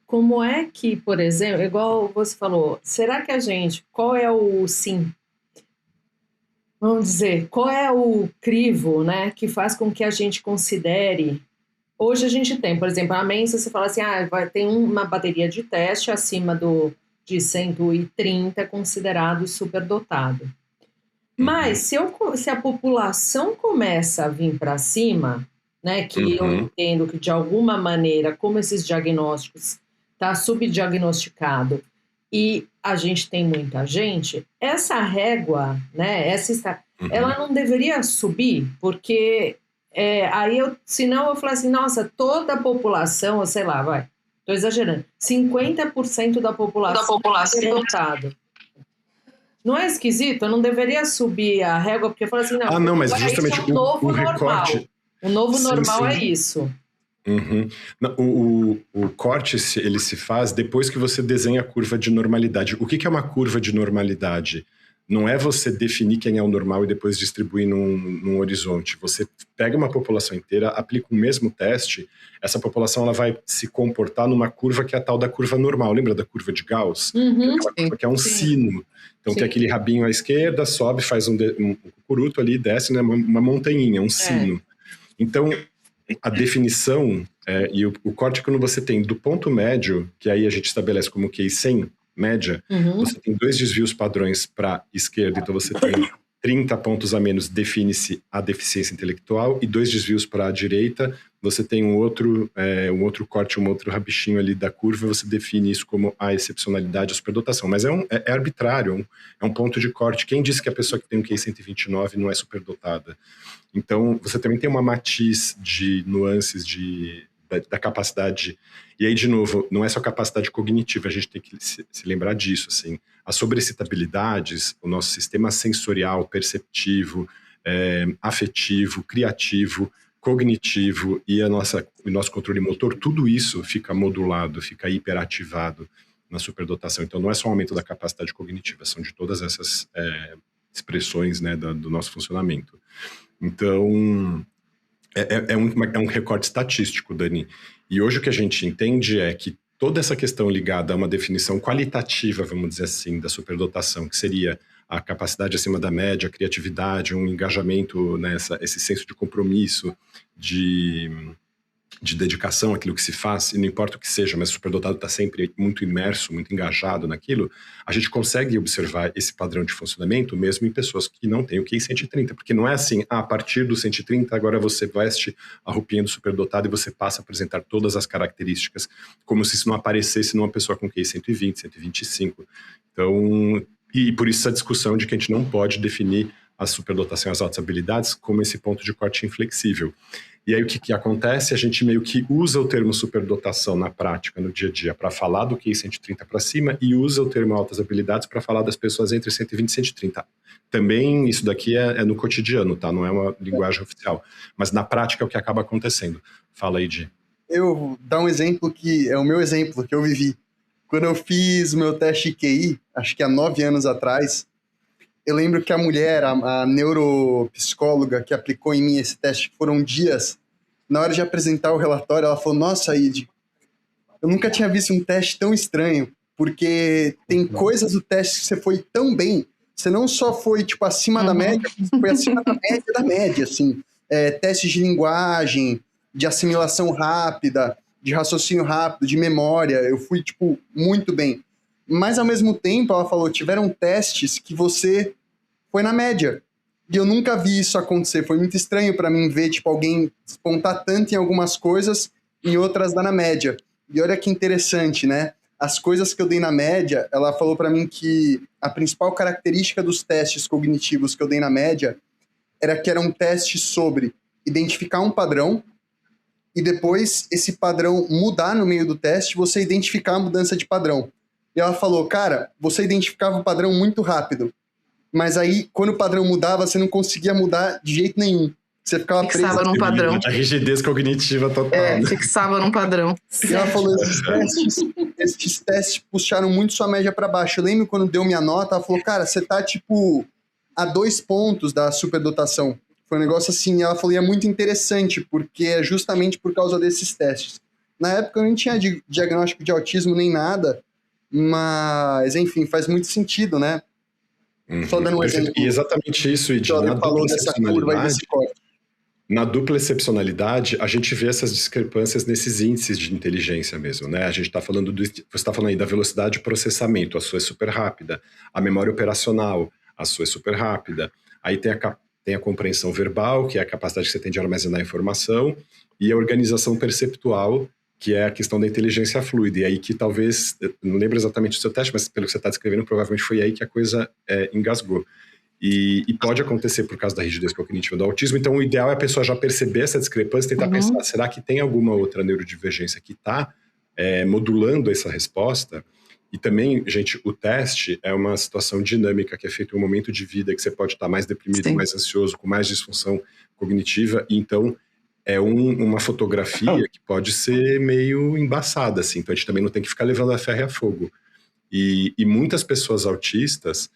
Como é que, por exemplo, igual você falou, será que qual é o vamos dizer, qual é o crivo, né, que faz com que a gente considere, hoje a gente tem, por exemplo, a Mensa, você fala assim, tem uma bateria de teste acima de 130 considerado superdotado. Mas se a população começa a vir para cima, né, que eu entendo que de alguma maneira, como esses diagnósticos está subdiagnosticado e a gente tem muita gente, essa régua, né, ela não deveria subir, porque senão eu falo assim, nossa, toda a população, ou sei lá, estou exagerando, 50% da população é superdotado. Não é esquisito? Eu não deveria subir a régua, porque eu falo assim, não, mas justamente isso é novo o normal. recorte... O novo normal sim. é isso. O corte ele se faz depois que você desenha a curva de normalidade. O que é uma curva de normalidade? Não é você definir quem é o normal e depois distribuir num horizonte. Você pega uma população inteira, aplica o mesmo teste, essa população ela vai se comportar numa curva que é a tal da curva normal. Lembra da curva de Gauss? Que é aquela curva que é um sino. Então tem aquele rabinho à esquerda, sobe, faz um cucuruto ali, desce, né, uma montanhinha, um sino. Então, a definição e o corte quando você tem do ponto médio, que aí a gente estabelece como QI 100, média, você tem 2 desvios padrões para esquerda, então você tem 30 pontos a menos, define-se a deficiência intelectual, e 2 desvios para a direita, você tem um outro corte, um outro rabichinho ali da curva, você define isso como a excepcionalidade, a superdotação. Mas é arbitrário, é um ponto de corte. Quem disse que a pessoa que tem um QI 129 não é superdotada? Então, você também tem uma matiz de nuances da capacidade. E aí, de novo, não é só capacidade cognitiva, a gente tem que se lembrar disso, assim. As sobreexcitabilidades, o nosso sistema sensorial, perceptivo, afetivo, criativo, cognitivo e o nosso controle motor, tudo isso fica modulado, fica hiperativado na superdotação. Então, não é só um aumento da capacidade cognitiva, são de todas essas expressões, né, do nosso funcionamento. Então, é um recorte estatístico, Dani. E hoje o que a gente entende é que toda essa questão ligada a uma definição qualitativa, vamos dizer assim, da superdotação, que seria a capacidade acima da média, a criatividade, um engajamento, né, esse senso de compromisso, de dedicação àquilo que se faz, e não importa o que seja, mas o superdotado está sempre muito imerso, muito engajado naquilo, a gente consegue observar esse padrão de funcionamento mesmo em pessoas que não têm o QI 130, porque não é assim, a partir do 130 agora você veste a roupinha do superdotado e você passa a apresentar todas as características, como se isso não aparecesse numa pessoa com QI 120, 125. Então, E por isso essa discussão de que a gente não pode definir a superdotação e as altas habilidades como esse ponto de corte inflexível. E aí o que acontece? A gente meio que usa o termo superdotação na prática, no dia a dia, para falar do QI 130 para cima e usa o termo altas habilidades para falar das pessoas entre 120 e 130. Também isso daqui é no cotidiano, tá? Não é uma linguagem oficial. Mas na prática é o que acaba acontecendo. Fala aí, Di. Eu vou dar um exemplo que é o meu exemplo, que eu vivi. Quando eu fiz o meu teste de QI, acho que há 9 anos atrás, eu lembro que a mulher, a neuropsicóloga que aplicou em mim esse teste, que foram dias, na hora de apresentar o relatório, ela falou, nossa, Id, eu nunca tinha visto um teste tão estranho, porque tem coisas do teste que você foi tão bem, você não só foi, tipo, acima da média, você foi acima da média, assim. Testes de linguagem, de assimilação rápida, de raciocínio rápido, de memória, eu fui, tipo, muito bem. Mas, ao mesmo tempo, ela falou, tiveram testes que você foi na média. E eu nunca vi isso acontecer. Foi muito estranho para mim ver, tipo, alguém despontar tanto em algumas coisas, em outras dar na média. E olha que interessante, né? As coisas que eu dei na média, ela falou para mim que a principal característica dos testes cognitivos que eu dei na média era que era um teste sobre identificar um padrão e depois esse padrão mudar no meio do teste, você identificar a mudança de padrão. E ela falou, cara, você identificava o padrão muito rápido, mas aí, quando o padrão mudava, você não conseguia mudar de jeito nenhum. Você ficava preso. Fixava num padrão. A rigidez cognitiva total. Né? Fixava num padrão. E ela falou, esses testes puxaram muito sua média para baixo. Eu lembro quando deu minha nota, ela falou, cara, você tá, tipo, a 2 pontos da superdotação. Foi um negócio assim, ela falou, e é muito interessante, porque é justamente por causa desses testes. Na época eu nem tinha diagnóstico de autismo nem nada, mas, enfim, faz muito sentido, né? Só dando um exemplo. E exatamente isso, Id. Na dupla excepcionalidade, a gente vê essas discrepâncias nesses índices de inteligência mesmo, né? A gente está falando você está falando aí da velocidade de processamento, a sua é super rápida, a memória operacional, a sua é super rápida. Aí tem a compreensão verbal, que é a capacidade que você tem de armazenar informação, e a organização perceptual, que é a questão da inteligência fluida. E aí que talvez, não lembro exatamente do seu teste, mas pelo que você está descrevendo, provavelmente foi aí que a coisa engasgou. E pode acontecer por causa da rigidez cognitiva do autismo. Então, o ideal é a pessoa já perceber essa discrepância e tentar pensar, será que tem alguma outra neurodivergência que está modulando essa resposta? E também, gente, o teste é uma situação dinâmica que é feita em um momento de vida que você pode estar mais deprimido, Sim. mais ansioso, com mais disfunção cognitiva. E então, é uma fotografia que pode ser meio embaçada, assim. Então, a gente também não tem que ficar levando a ferro e a fogo. E muitas pessoas autistas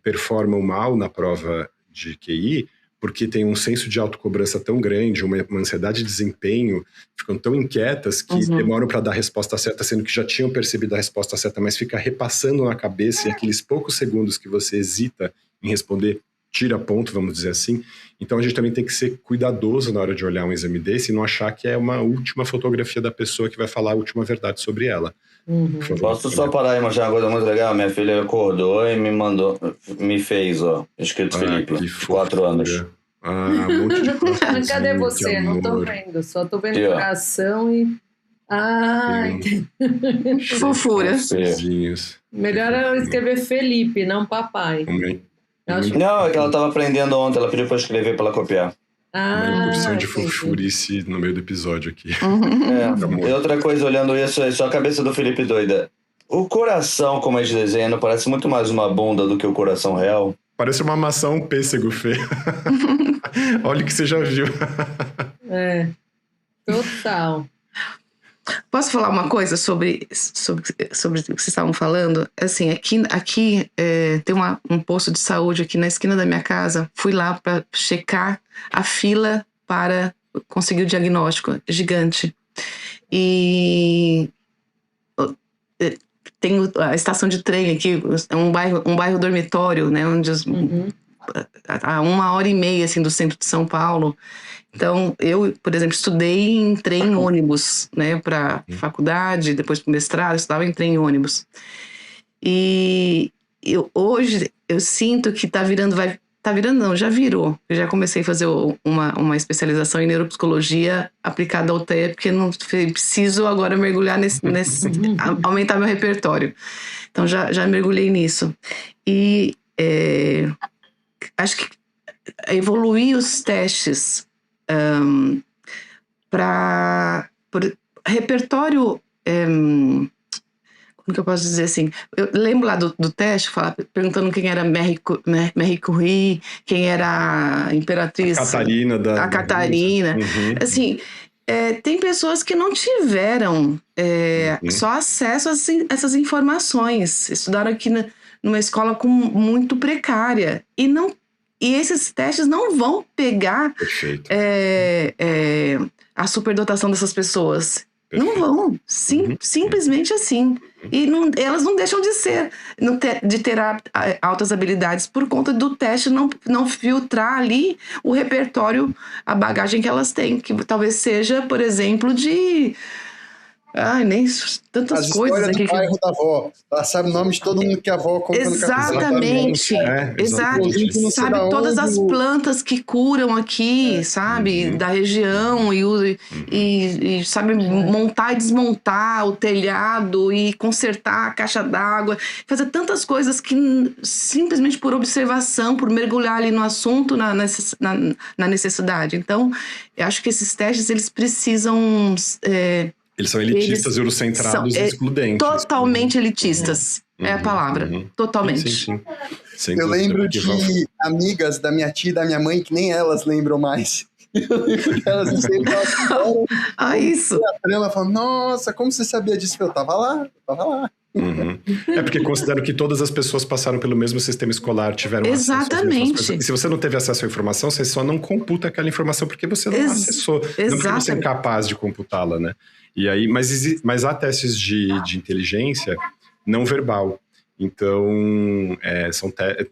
performam mal na prova de QI porque tem um senso de autocobrança tão grande, uma ansiedade de desempenho, ficam tão inquietas que demoram para dar a resposta certa, sendo que já tinham percebido a resposta certa, mas fica repassando na cabeça e aqueles poucos segundos que você hesita em responder, tira ponto, vamos dizer assim. Então a gente também tem que ser cuidadoso na hora de olhar um exame desse e não achar que é uma última fotografia da pessoa que vai falar a última verdade sobre ela. Posso só parar e mostrar uma coisa muito legal? Minha filha acordou e me fez, ó, escrito Felipe, 4 anos. Um monte de coisa. Cadê você? Não tô vendo, só tô vendo coração e... Fofura. Melhor eu escrever Felipe, não papai. Não, é que ela tava aprendendo ontem, ela pediu pra eu escrever pra ela copiar. Uma incursão de fofurice no meio do episódio aqui. E outra coisa, olhando isso, é só a cabeça do Felipe doida. O coração, como a gente desenha, parece muito mais uma bunda do que o coração real. Parece uma maçã, um pêssego, Fê. Olha o que você já viu. Total. Posso falar uma coisa sobre o que vocês estavam falando? Assim, aqui tem um posto de saúde aqui na esquina da minha casa. Fui lá para checar a fila para conseguir o diagnóstico. Gigante. E tem a estação de trem aqui, é um bairro dormitório, né? Onde a 1h30 assim, do centro de São Paulo. Então, eu, por exemplo, estudei em trem ônibus, né, para faculdade, depois para o mestrado, estudava em trem ônibus. E hoje eu sinto que está virando, Tá virando, não, já virou. Eu já comecei a fazer uma especialização em neuropsicologia aplicada ao TEA, porque não preciso agora mergulhar aumentar meu repertório. Então já mergulhei nisso. E acho que evoluir os testes para repertório. Como que eu posso dizer assim? Eu lembro lá do teste, perguntando quem era Marie Curie, quem era a imperatriz. A Catarina. Assim, tem pessoas que não tiveram só acesso a essas informações. Estudaram aqui numa escola muito precária. E esses testes não vão pegar a superdotação dessas pessoas. Perfeito. Não vão. Simplesmente assim. E elas não deixam de ter altas habilidades por conta do teste não filtrar ali o repertório, a bagagem que elas têm. Que talvez seja, por exemplo, de... nem tantas coisas aqui. Do bairro da avó. Ela sabe o nome de todo mundo que a avó compra no café. Exatamente. Exato. Sabe todas as plantas que curam aqui, sabe? Da região. E sabe montar e desmontar o telhado e consertar a caixa d'água. Fazer tantas coisas que simplesmente por observação, por mergulhar ali no assunto, na necessidade. Então, eu acho que esses testes, eles precisam... Eles são elitistas, eurocentrados e excludentes. Totalmente elitistas. É a palavra. Totalmente. Sim. Eu lembro de amigas da minha tia e da minha mãe que nem elas lembram mais. Eu lembro que elas sempre falavam... isso. Ela falou, nossa, como você sabia disso? Eu tava lá. É porque considero que todas as pessoas passaram pelo mesmo sistema escolar, tiveram acesso às mesmas coisas. E se você não teve acesso à informação, você só não computa aquela informação porque você não acessou. Não porque você é incapaz de computá-la, né? E aí, mas há testes de inteligência não verbal. Então,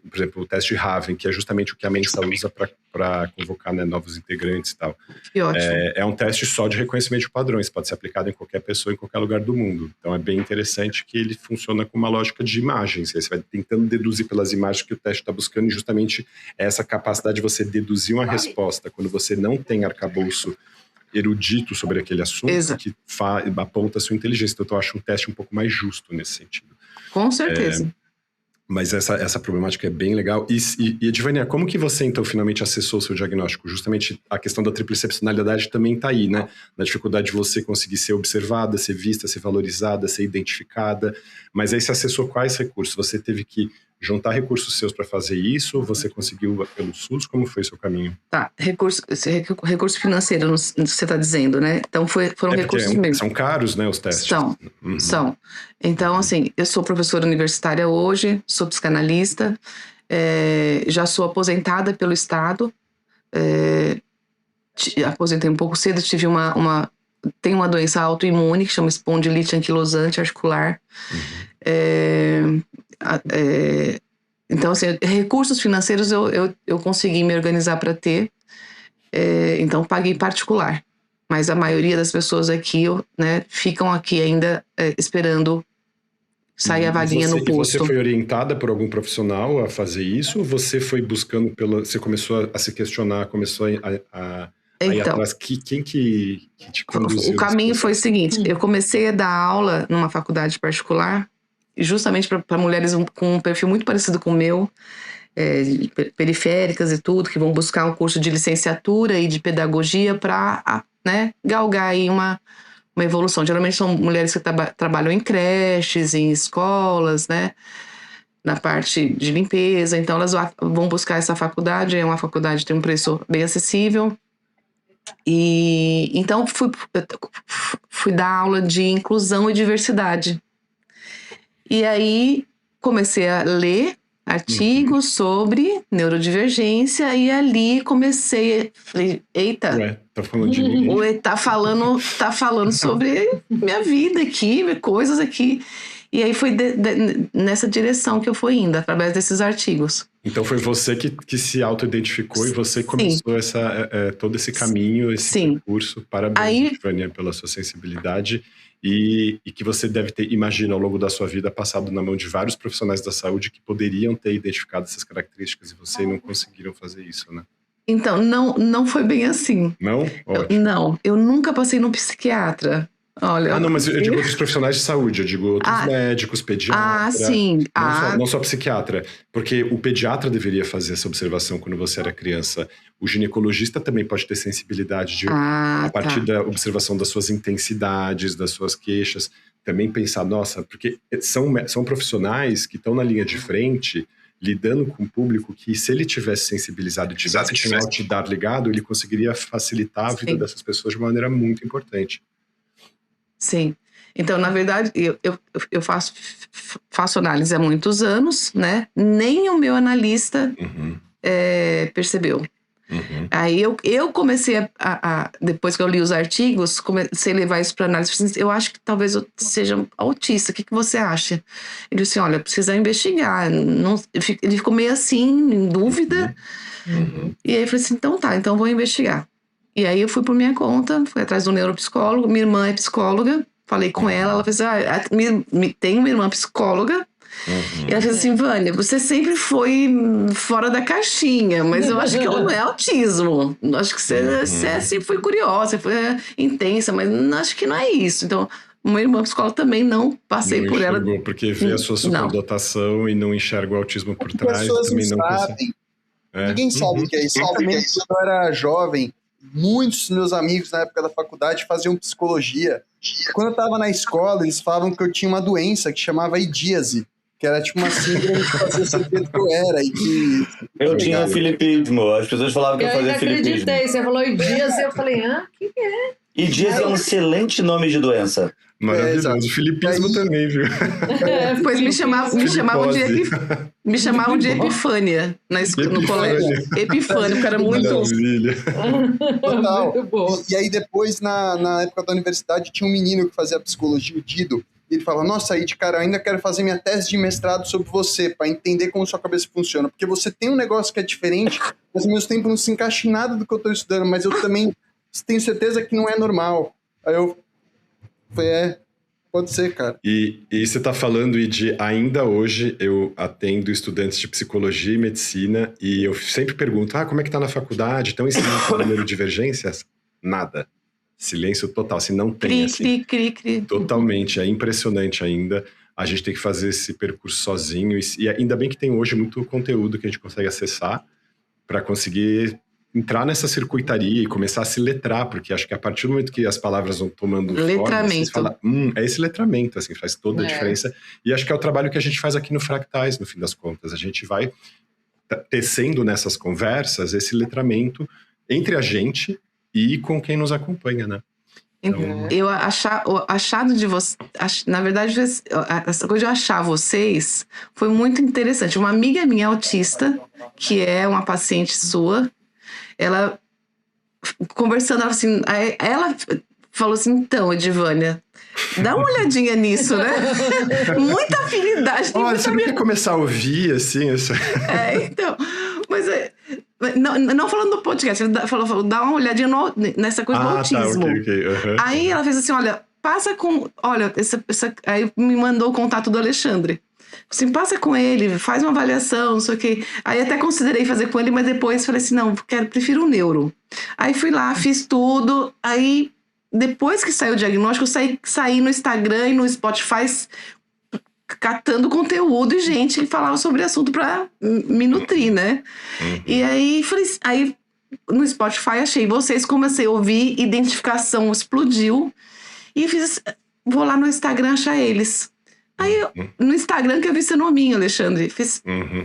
por exemplo, o teste Raven, que é justamente o que a Mensa usa para convocar, né, novos integrantes e tal. Que ótimo. É um teste só de reconhecimento de padrões, pode ser aplicado em qualquer pessoa, em qualquer lugar do mundo. Então, é bem interessante que ele funciona com uma lógica de imagens. Aí você vai tentando deduzir pelas imagens que o teste está buscando, e justamente essa capacidade de você deduzir uma resposta quando você não tem arcabouço erudito sobre aquele assunto. Exato. Que aponta a sua inteligência. Então, eu acho um teste um pouco mais justo nesse sentido. Com certeza. Mas essa problemática é bem legal. E Edivânia, como que você, então, finalmente acessou o seu diagnóstico? Justamente a questão da triplicepcionalidade também está aí, né? Na dificuldade de você conseguir ser observada, ser vista, ser valorizada, ser identificada. Mas aí você acessou quais recursos? Você teve que juntar recursos seus para fazer isso? Você conseguiu pelo SUS? Como foi o seu caminho? Tá, recurso financeiro, você está dizendo, né? Então foram recursos mesmo. São caros, né, os testes? São. Então, assim, eu sou professora universitária hoje, sou psicanalista, já sou aposentada pelo Estado, aposentei um pouco cedo, tenho uma doença autoimune que chama espondilite anquilosante articular. Então, assim, recursos financeiros eu consegui me organizar para ter, então paguei particular. Mas a maioria das pessoas aqui, né, ficam aqui ainda esperando sair a vaguinha no posto. Você foi orientada por algum profissional a fazer isso? Ou você foi buscando você começou a se questionar, começou a ir atrás? Quem que te conduziu? O caminho foi o seguinte, eu comecei a dar aula numa faculdade particular, justamente para mulheres com um perfil muito parecido com o meu, periféricas e tudo, que vão buscar um curso de licenciatura e de pedagogia para, né, galgar aí uma evolução. Geralmente são mulheres que trabalham em creches, em escolas, né, na parte de limpeza. Então elas vão buscar essa faculdade, é uma faculdade que tem um preço bem acessível. E então fui dar aula de inclusão e diversidade. E aí comecei a ler artigos sobre neurodivergência e ali falei, eita, tá falando de mim. Tá falando sobre minha vida aqui, coisas aqui. E aí foi nessa direção que eu fui indo, através desses artigos. Então foi você que se auto-identificou e você começou todo esse caminho, esse percurso. Parabéns, Edivânia, pela sua sensibilidade. E que você deve ter, imagina, ao longo da sua vida, passado na mão de vários profissionais da saúde que poderiam ter identificado essas características e você não conseguiram fazer isso, né? Então, não foi bem assim. Não? Ótimo. Não, eu nunca passei no psiquiatra. Olha, não, mas eu digo outros profissionais de saúde, eu digo outros médicos, pediatras. Sim. Não só psiquiatra, porque o pediatra deveria fazer essa observação quando você era criança. O ginecologista também pode ter sensibilidade a partir da observação das suas intensidades, das suas queixas. Também pensar, nossa, porque são profissionais que estão na linha de frente, lidando com o público que, se ele tivesse sensibilizado e tivesse um outdoor ligado, ele conseguiria facilitar a vida dessas pessoas de uma maneira muito importante. Sim. Então, na verdade, eu faço análise há muitos anos, né? Nem o meu analista percebeu. Aí eu comecei depois que eu li os artigos, comecei a levar isso para análise. Eu acho que talvez eu seja autista. O que você acha? Ele disse, olha, precisa investigar. Ele ficou meio assim, em dúvida. E aí eu falei assim, então tá, então vou investigar. E aí eu fui por minha conta, fui atrás do neuropsicólogo. Minha irmã é psicóloga, falei com ela fez tem uma irmã psicóloga. E ela fez assim, Vânia, você sempre foi fora da caixinha, mas eu acho que não é autismo. Acho que você sempre foi curiosa, você foi intensa, mas acho que não é isso. Então, uma irmã psicóloga também não passei por ela. Porque vê a sua superdotação e não enxerga o autismo por trás. Pessoas também não sabem. Ninguém sabe o que é isso. Quando eu era jovem, muitos dos meus amigos na época da faculdade faziam psicologia. Quando eu estava na escola, eles falavam que eu tinha uma doença que chamava idíase, que era tipo uma síndrome que fazia saber que eu era. Eu tinha filipismo. As pessoas falavam que eu fazia filipismo. Eu acreditei. Você falou idíase, eu falei, o que é? Idíase é um excelente nome de doença. Maravilhoso. Filipismo também, viu? Pois me chamavam de Epifânia no colégio. Epifânia, porque era muito... Maravilha. Total. E aí depois, na época da universidade, tinha um menino que fazia psicologia, o Dido, e ele falava, nossa, aí de cara, eu ainda quero fazer minha tese de mestrado sobre você, para entender como sua cabeça funciona, porque você tem um negócio que é diferente, mas ao mesmo tempo não se encaixa em nada do que eu estou estudando, mas eu também tenho certeza que não é normal. Aí eu falei, pode ser, cara. E você está falando de, ainda hoje, eu atendo estudantes de psicologia e medicina, e eu sempre pergunto, como é que tá na faculdade? Estão ensinando o número de divergências? Nada. Silêncio total, se não tem, Cri. Totalmente, é impressionante ainda. A gente tem que fazer esse percurso sozinho, e ainda bem que tem hoje muito conteúdo que a gente consegue acessar para conseguir entrar nessa circuitaria e começar a se letrar, porque acho que a partir do momento que as palavras vão tomando forma, você fala, é esse letramento, assim, faz toda a diferença. E acho que é o trabalho que a gente faz aqui no Fractais, no fim das contas. A gente vai tecendo nessas conversas esse letramento entre a gente e com quem nos acompanha, né? Então, o achado de vocês, na verdade, essa coisa de achar vocês foi muito interessante. Uma amiga minha autista, que é uma paciente sua, ela conversando, ela falou assim, então, Edivânia, dá uma olhadinha nisso, né? Muita afinidade. Olha, você não quer começar a ouvir, assim? Então, mas não falando do podcast, ele falou, dá uma olhadinha nessa coisa do autismo. Tá, okay. Aí ela fez assim, olha, passa com, olha, aí me mandou o contato do Alexandre. Assim, passa com ele, faz uma avaliação, não sei o quê. Aí até considerei fazer com ele, mas depois falei assim, não, prefiro o neuro. Aí fui lá, fiz tudo, aí depois que saiu o diagnóstico, eu saí no Instagram e no Spotify catando conteúdo e gente que falava sobre o assunto pra me nutrir, né? E aí, aí no Spotify achei vocês, comecei a ouvir, identificação explodiu e vou lá no Instagram achar eles. Aí, no Instagram que eu vi seu nominho, Alexandre,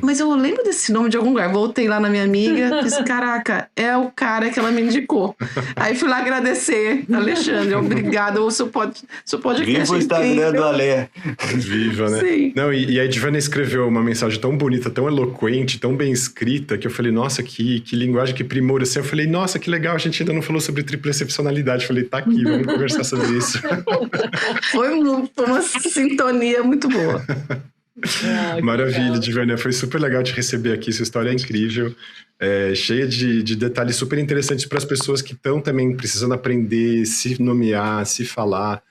mas eu lembro desse nome de algum lugar. Voltei lá na minha amiga, fiz, caraca, é o cara que ela me indicou. Aí fui lá agradecer, Alexandre, obrigada, o seu podcast. Viva o Instagram do Ale. Viva, né? Sim. Não, e a Edivânia escreveu uma mensagem tão bonita, tão eloquente, tão bem escrita, que eu falei, nossa, que linguagem, que primor. Assim, eu falei, nossa, que legal, a gente ainda não falou sobre tripla excepcionalidade. Eu falei, tá aqui, vamos conversar sobre isso. Foi uma sintonia muito boa. Maravilha, Divânia. Foi super legal te receber aqui. Sua história é incrível, cheia de detalhes super interessantes para as pessoas que estão também precisando aprender, se nomear, se falar,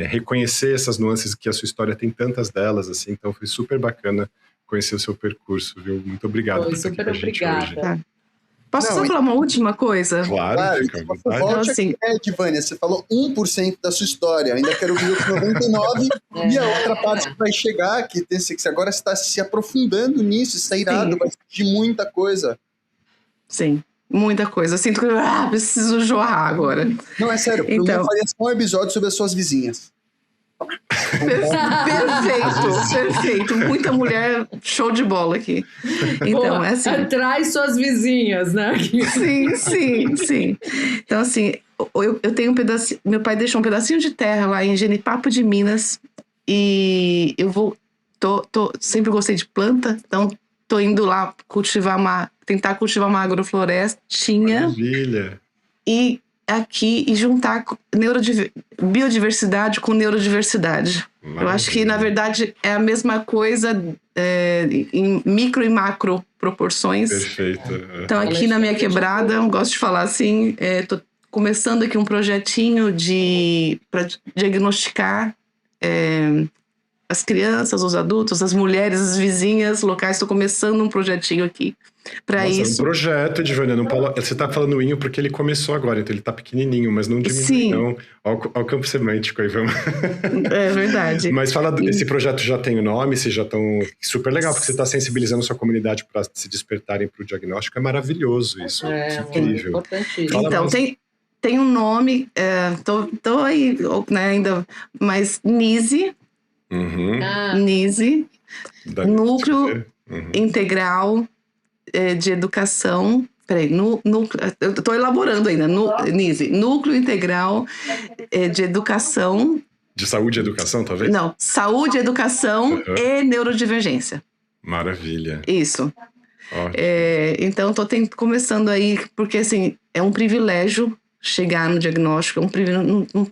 reconhecer essas nuances, que a sua história tem tantas delas, assim. Então foi super bacana conhecer o seu percurso, viu? Muito obrigado por estar aqui com a gente hoje. Posso só falar uma última coisa? Claro, fica à vontade. Volte aqui, Divânia, você falou 1% da sua história, ainda quero ouvir os 99% e a outra parte que vai chegar, que agora você está se aprofundando nisso, isso é irado, vai surgir muita coisa. Sim, muita coisa. Eu sinto que preciso jorrar agora. Não, é sério, eu faria só um episódio sobre as suas vizinhas. Perfeito. Muita mulher, show de bola aqui. Então, é assim. Traz suas vizinhas, né? Sim. Então, assim, eu tenho um pedacinho. Meu pai deixou um pedacinho de terra lá em Genipapo de Minas. E eu vou. Sempre gostei de planta, então tô indo lá tentar cultivar uma agroflorestinha. Maravilha. E juntar biodiversidade com neurodiversidade. Maravilha. Eu acho que, na verdade, é a mesma coisa em micro e macro proporções. Perfeito. Então, aqui na minha quebrada, eu gosto de falar assim, tô começando aqui um projetinho para diagnosticar as crianças, os adultos, as mulheres, as vizinhas locais. Estou começando um projetinho aqui para isso. É um projeto, Divânia. Você está falando inho porque ele começou agora, então ele está pequenininho, mas não diminui, não. Olha o campo semântico aí, vamos. É verdade. Mas esse projeto já tem o nome, vocês já estão... Super legal, porque você está sensibilizando sua comunidade para se despertarem para o diagnóstico. É maravilhoso isso. É incrível. Importantíssimo. Então, tem um nome, tô aí, né, ainda, mas NISE. NISE, Núcleo Integral de Educação. Peraí, eu estou elaborando ainda. NISE, Núcleo Integral de Educação. De Saúde e Educação, talvez? Não, Saúde, Educação e Neurodivergência. Maravilha. Isso. Então, estou começando aí, porque assim, é um privilégio chegar no diagnóstico, não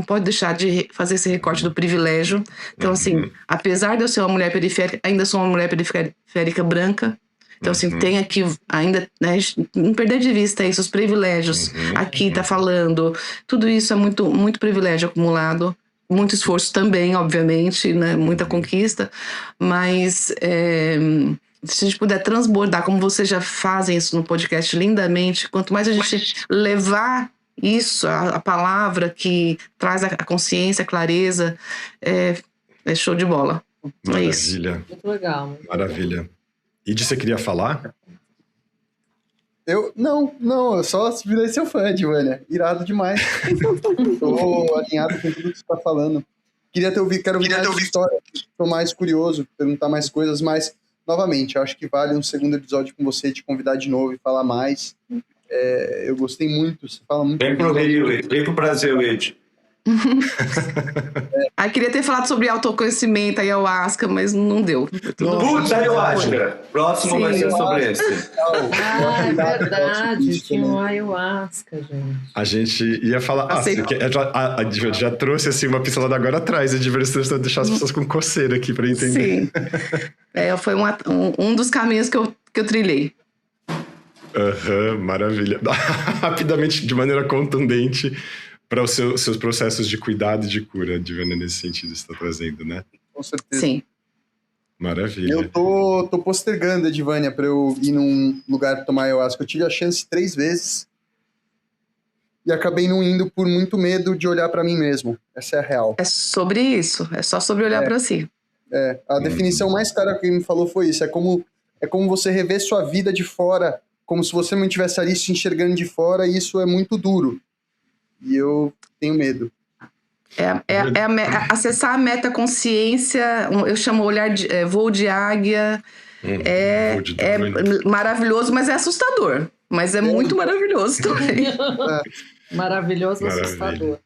pode deixar de fazer esse recorte do privilégio. Então, assim, apesar de eu ser uma mulher periférica, ainda sou uma mulher periférica branca. Então, assim, tem aqui ainda, né, não perder de vista isso, os privilégios. Aqui tá falando, tudo isso é muito, muito privilégio acumulado, muito esforço também, obviamente, né, muita conquista, mas se a gente puder transbordar, como vocês já fazem isso no podcast lindamente, quanto mais a gente levar isso, a palavra que traz a consciência, a clareza, é show de bola. Maravilha. É isso. Muito legal. Maravilha. Id, você queria falar? Não, eu só virei seu fã, Divânia. Irado demais. Tô alinhado com tudo que você tá falando. Quero ouvir mais história, tô mais curioso, perguntar mais coisas, mas novamente, eu acho que vale um segundo episódio com você, te convidar de novo e falar mais. Eu gostei muito, você fala muito. Vem pro Rio, vem pro Brasil, Ed. Queria ter falado sobre autoconhecimento, ayahuasca, mas não deu. Putz, ayahuasca! Próximo vai ser sobre esse. É verdade, tinha um ayahuasca, gente. A gente ia falar... já trouxe assim, uma pincelada agora atrás, a diversidade deixar as pessoas com coceira aqui para entender. Sim. Foi um dos caminhos que eu trilhei. Maravilha. Rapidamente, de maneira contundente, para os seus processos de cuidado e de cura, Divânia, nesse sentido, você está trazendo, né? Com certeza. Sim. Maravilha. Eu tô postergando, Divânia, para eu ir num lugar tomar ayahuasca. Eu tive a chance 3 vezes e acabei não indo por muito medo de olhar para mim mesmo. Essa é a real. É sobre isso. É só sobre olhar para si. A definição mais clara que ele me falou foi isso. É como você rever sua vida de fora, como se você não estivesse ali se enxergando de fora, e isso é muito duro. E eu tenho medo. Acessar a metaconsciência, eu chamo voo de águia. Maravilhoso, mas é assustador. Mas é muito maravilhoso também. Maravilhoso, assustador.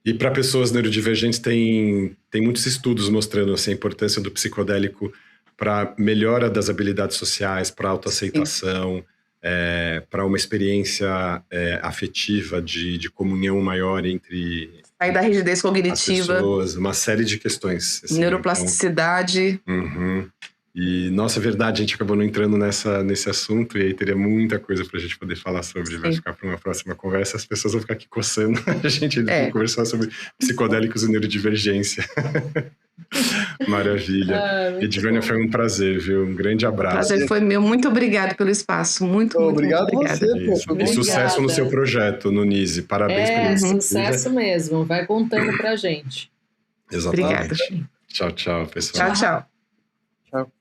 E para pessoas neurodivergentes, tem muitos estudos mostrando assim, a importância do psicodélico para melhora das habilidades sociais, para autoaceitação, para uma experiência afetiva de comunhão maior entre Sair da rigidez cognitiva. As pessoas, uma série de questões. Assim, neuroplasticidade. Então, E, nossa, é verdade, a gente acabou não entrando nesse assunto e aí teria muita coisa pra gente poder falar sobre. Vai ficar para uma próxima conversa, as pessoas vão ficar aqui coçando a gente conversar sobre psicodélicos e neurodivergência. Maravilha. Edivânia, foi um prazer, viu? Um grande abraço. O prazer foi meu. Muito obrigado pelo espaço. Muito obrigado a obrigada. você. E sucesso no seu projeto, no NISE. Parabéns pelo sucesso mesmo. Vai contando pra gente. Exatamente. Obrigada. Tchau, tchau, pessoal. Tchau, tchau. Tchau.